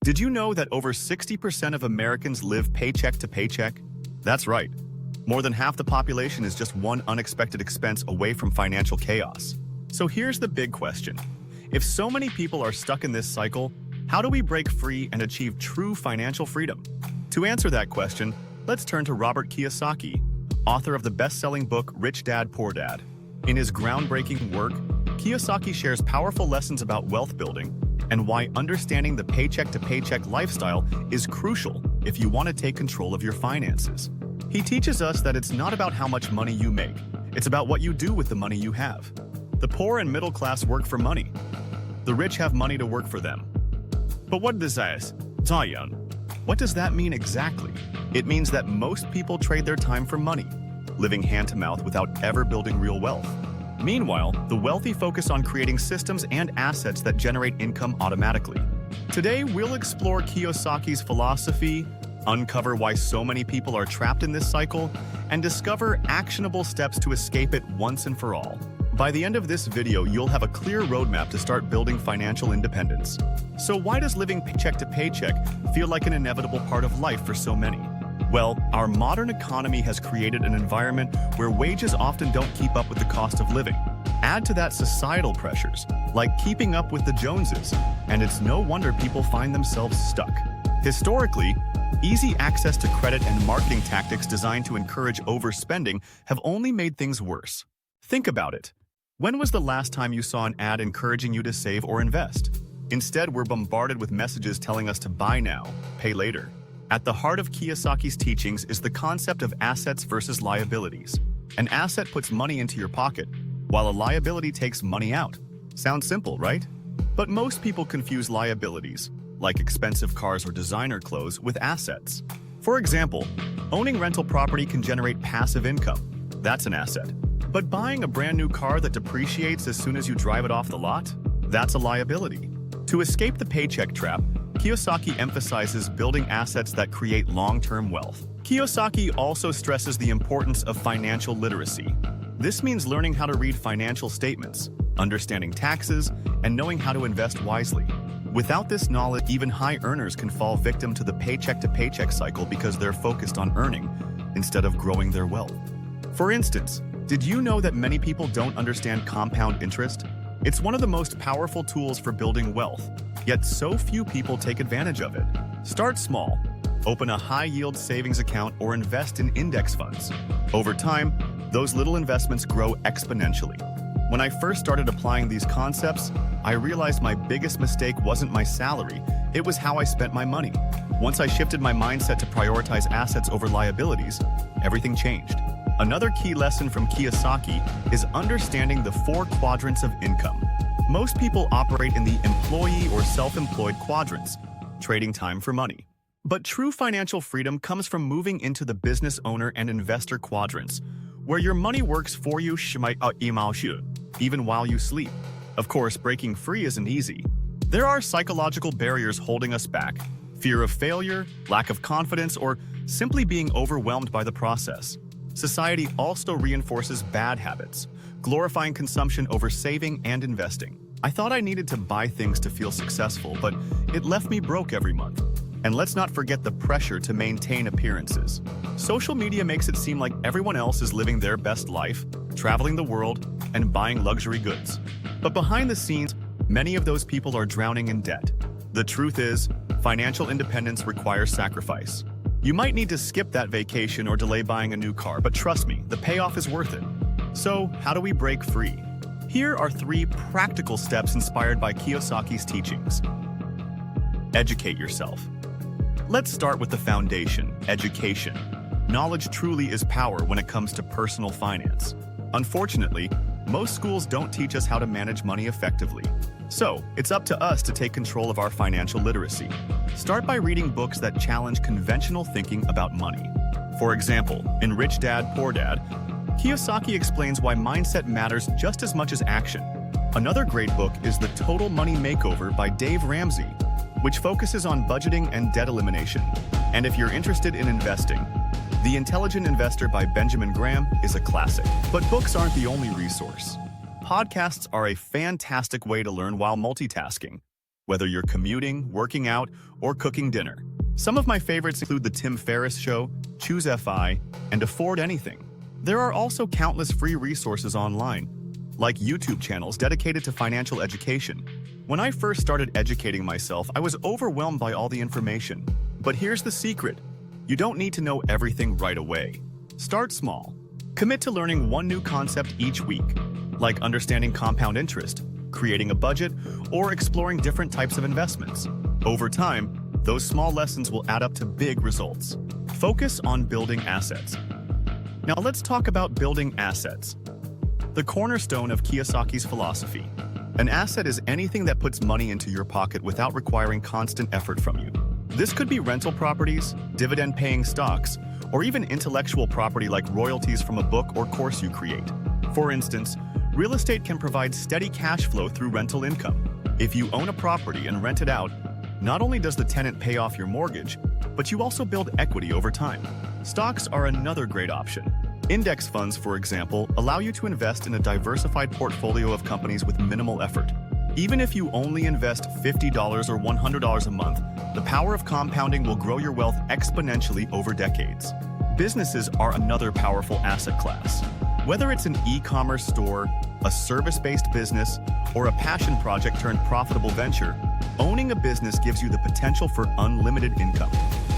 Did you know that over 60% of Americans live paycheck to paycheck? That's right. More than half the population is just one unexpected expense away from financial chaos. So here's the big question. If so many people are stuck in this cycle, how do we break free and achieve true financial freedom? To answer that question, let's turn to Robert Kiyosaki, author of the best-selling book Rich Dad, Poor Dad. In his groundbreaking work, Kiyosaki shares powerful lessons about wealth building and why understanding the paycheck-to-paycheck lifestyle is crucial if you want to take control of your finances. He teaches us that it's not about how much money you make, it's about what you do with the money you have. The poor and middle class work for money. The rich have money to work for them. But what does that mean exactly? It means that most people trade their time for money, living hand-to-mouth without ever building real wealth. Meanwhile, the wealthy focus on creating systems and assets that generate income automatically. Today, we'll explore Kiyosaki's philosophy, uncover why so many people are trapped in this cycle, and discover actionable steps to escape it once and for all. By the end of this video, you'll have a clear roadmap to start building financial independence. So why does living paycheck to paycheck feel like an inevitable part of life for so many? Well, our modern economy has created an environment where wages often don't keep up with the cost of living. Add to that societal pressures, like keeping up with the Joneses, and it's no wonder people find themselves stuck. Historically, easy access to credit and marketing tactics designed to encourage overspending have only made things worse. Think about it. When was the last time you saw an ad encouraging you to save or invest? Instead, we're bombarded with messages telling us to buy now, pay later. At the heart of Kiyosaki's teachings is the concept of assets versus liabilities. An asset puts money into your pocket, while a liability takes money out. Sounds simple, right? But most people confuse liabilities, like expensive cars or designer clothes, with assets. For example, owning rental property can generate passive income. That's an asset. But buying a brand new car that depreciates as soon as you drive it off the lot? That's a liability. To escape the paycheck trap, Kiyosaki emphasizes building assets that create long-term wealth. Kiyosaki also stresses the importance of financial literacy. This means learning how to read financial statements, understanding taxes, and knowing how to invest wisely. Without this knowledge, even high earners can fall victim to the paycheck-to-paycheck cycle because they're focused on earning instead of growing their wealth. For instance, did you know that many people don't understand compound interest? It's one of the most powerful tools for building wealth, yet so few people take advantage of it. Start small. Open a high-yield savings account or invest in index funds. Over time, those little investments grow exponentially. When I first started applying these concepts, I realized my biggest mistake wasn't my salary, it was how I spent my money. Once I shifted my mindset to prioritize assets over liabilities, everything changed. Another key lesson from Kiyosaki is understanding the 4 quadrants of income. Most people operate in the employee or self-employed quadrants, trading time for money. But true financial freedom comes from moving into the business owner and investor quadrants, where your money works for you even while you sleep. Of course, breaking free isn't easy. There are psychological barriers holding us back: fear of failure, lack of confidence, or simply being overwhelmed by the process. Society also reinforces bad habits, glorifying consumption over saving and investing. I thought I needed to buy things to feel successful, but it left me broke every month. And let's not forget the pressure to maintain appearances. Social media makes it seem like everyone else is living their best life, traveling the world, and buying luxury goods. But behind the scenes, many of those people are drowning in debt. The truth is, financial independence requires sacrifice. You might need to skip that vacation or delay buying a new car, but trust me, the payoff is worth it. So, how do we break free? Here are 3 practical steps inspired by Kiyosaki's teachings. Educate yourself. Let's start with the foundation, education. Knowledge truly is power when it comes to personal finance. Unfortunately, most schools don't teach us how to manage money effectively. So, it's up to us to take control of our financial literacy. Start by reading books that challenge conventional thinking about money. For example, in Rich Dad, Poor Dad, Kiyosaki explains why mindset matters just as much as action. Another great book is The Total Money Makeover by Dave Ramsey, which focuses on budgeting and debt elimination. And if you're interested in investing, The Intelligent Investor by Benjamin Graham is a classic. But books aren't the only resource. Podcasts are a fantastic way to learn while multitasking. whether you're commuting, working out, or cooking dinner. Some of my favorites include The Tim Ferriss Show, Choose FI, and Afford Anything. There are also countless free resources online, like YouTube channels dedicated to financial education. When I first started educating myself, I was overwhelmed by all the information. But here's the secret. You don't need to know everything right away. Start small. Commit to learning one new concept each week, like understanding compound interest, creating a budget, or exploring different types of investments. Over time, those small lessons will add up to big results. Focus on building assets. Now let's talk about building assets. The cornerstone of Kiyosaki's philosophy. An asset is anything that puts money into your pocket without requiring constant effort from you. This could be rental properties, dividend-paying stocks, or even intellectual property like royalties from a book or course you create. For instance, real estate can provide steady cash flow through rental income. If you own a property and rent it out, not only does the tenant pay off your mortgage, but you also build equity over time. Stocks are another great option. Index funds, for example, allow you to invest in a diversified portfolio of companies with minimal effort. Even if you only invest $50 or $100 a month, the power of compounding will grow your wealth exponentially over decades. Businesses are another powerful asset class. Whether it's an e-commerce store, a service-based business, or a passion project turned profitable venture, owning a business gives you the potential for unlimited income.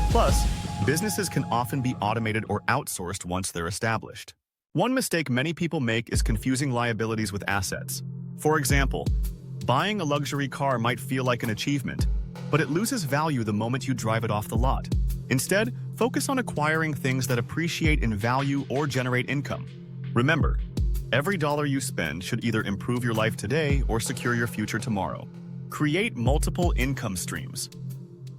Plus, businesses can often be automated or outsourced once they're established. One mistake many people make is confusing liabilities with assets. For example, buying a luxury car might feel like an achievement, but it loses value the moment you drive it off the lot. Instead, focus on acquiring things that appreciate in value or generate income. Remember, every dollar you spend should either improve your life today or secure your future tomorrow. Create multiple income streams.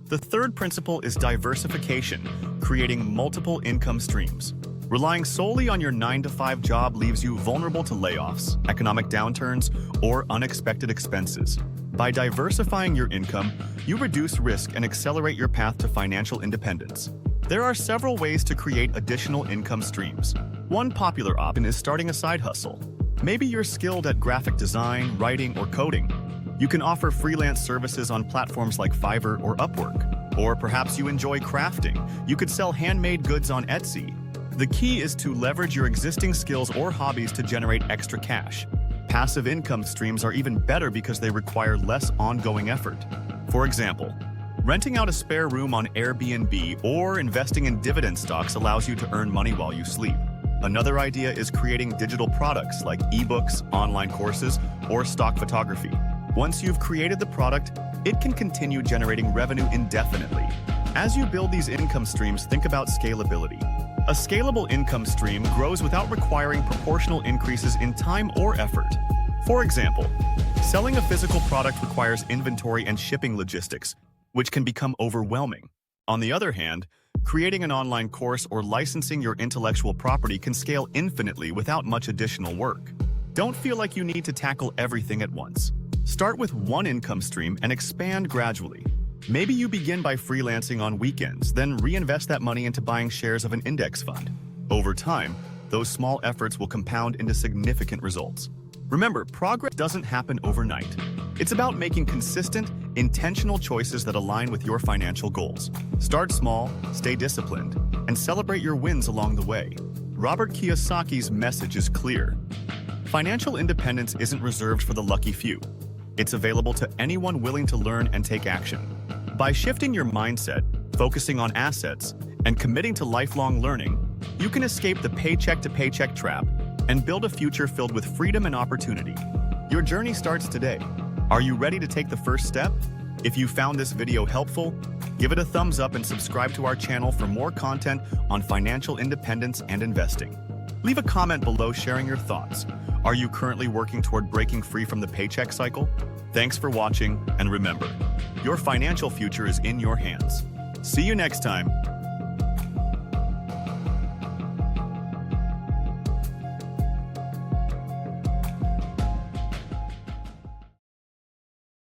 The third principle is diversification, creating multiple income streams. Relying solely on your 9-to-5 job leaves you vulnerable to layoffs, economic downturns, or unexpected expenses. By diversifying your income, you reduce risk and accelerate your path to financial independence. There are several ways to create additional income streams. One popular option is starting a side hustle. Maybe you're skilled at graphic design, writing, or coding. You can offer freelance services on platforms like Fiverr or Upwork. Or perhaps you enjoy crafting. You could sell handmade goods on Etsy. The key is to leverage your existing skills or hobbies to generate extra cash. Passive income streams are even better because they require less ongoing effort. For example, renting out a spare room on Airbnb or investing in dividend stocks allows you to earn money while you sleep. Another idea is creating digital products like ebooks, online courses, or stock photography. Once you've created the product, it can continue generating revenue indefinitely. As you build these income streams, think about scalability. A scalable income stream grows without requiring proportional increases in time or effort. For example, selling a physical product requires inventory and shipping logistics, which can become overwhelming. On the other hand, creating an online course or licensing your intellectual property can scale infinitely without much additional work. Don't feel like you need to tackle everything at once. Start with one income stream and expand gradually. Maybe you begin by freelancing on weekends, then reinvest that money into buying shares of an index fund. Over time, those small efforts will compound into significant results. Remember, progress doesn't happen overnight. It's about making consistent, intentional choices that align with your financial goals. Start small, stay disciplined, and celebrate your wins along the way. Robert Kiyosaki's message is clear. Financial independence isn't reserved for the lucky few. It's available to anyone willing to learn and take action. By shifting your mindset, focusing on assets, and committing to lifelong learning, you can escape the paycheck-to-paycheck trap and build a future filled with freedom and opportunity. Your journey starts today. Are you ready to take the first step? If you found this video helpful, give it a thumbs up and subscribe to our channel for more content on financial independence and investing. Leave a comment below sharing your thoughts. Are you currently working toward breaking free from the paycheck cycle? Thanks for watching, and remember, your financial future is in your hands. See you next time.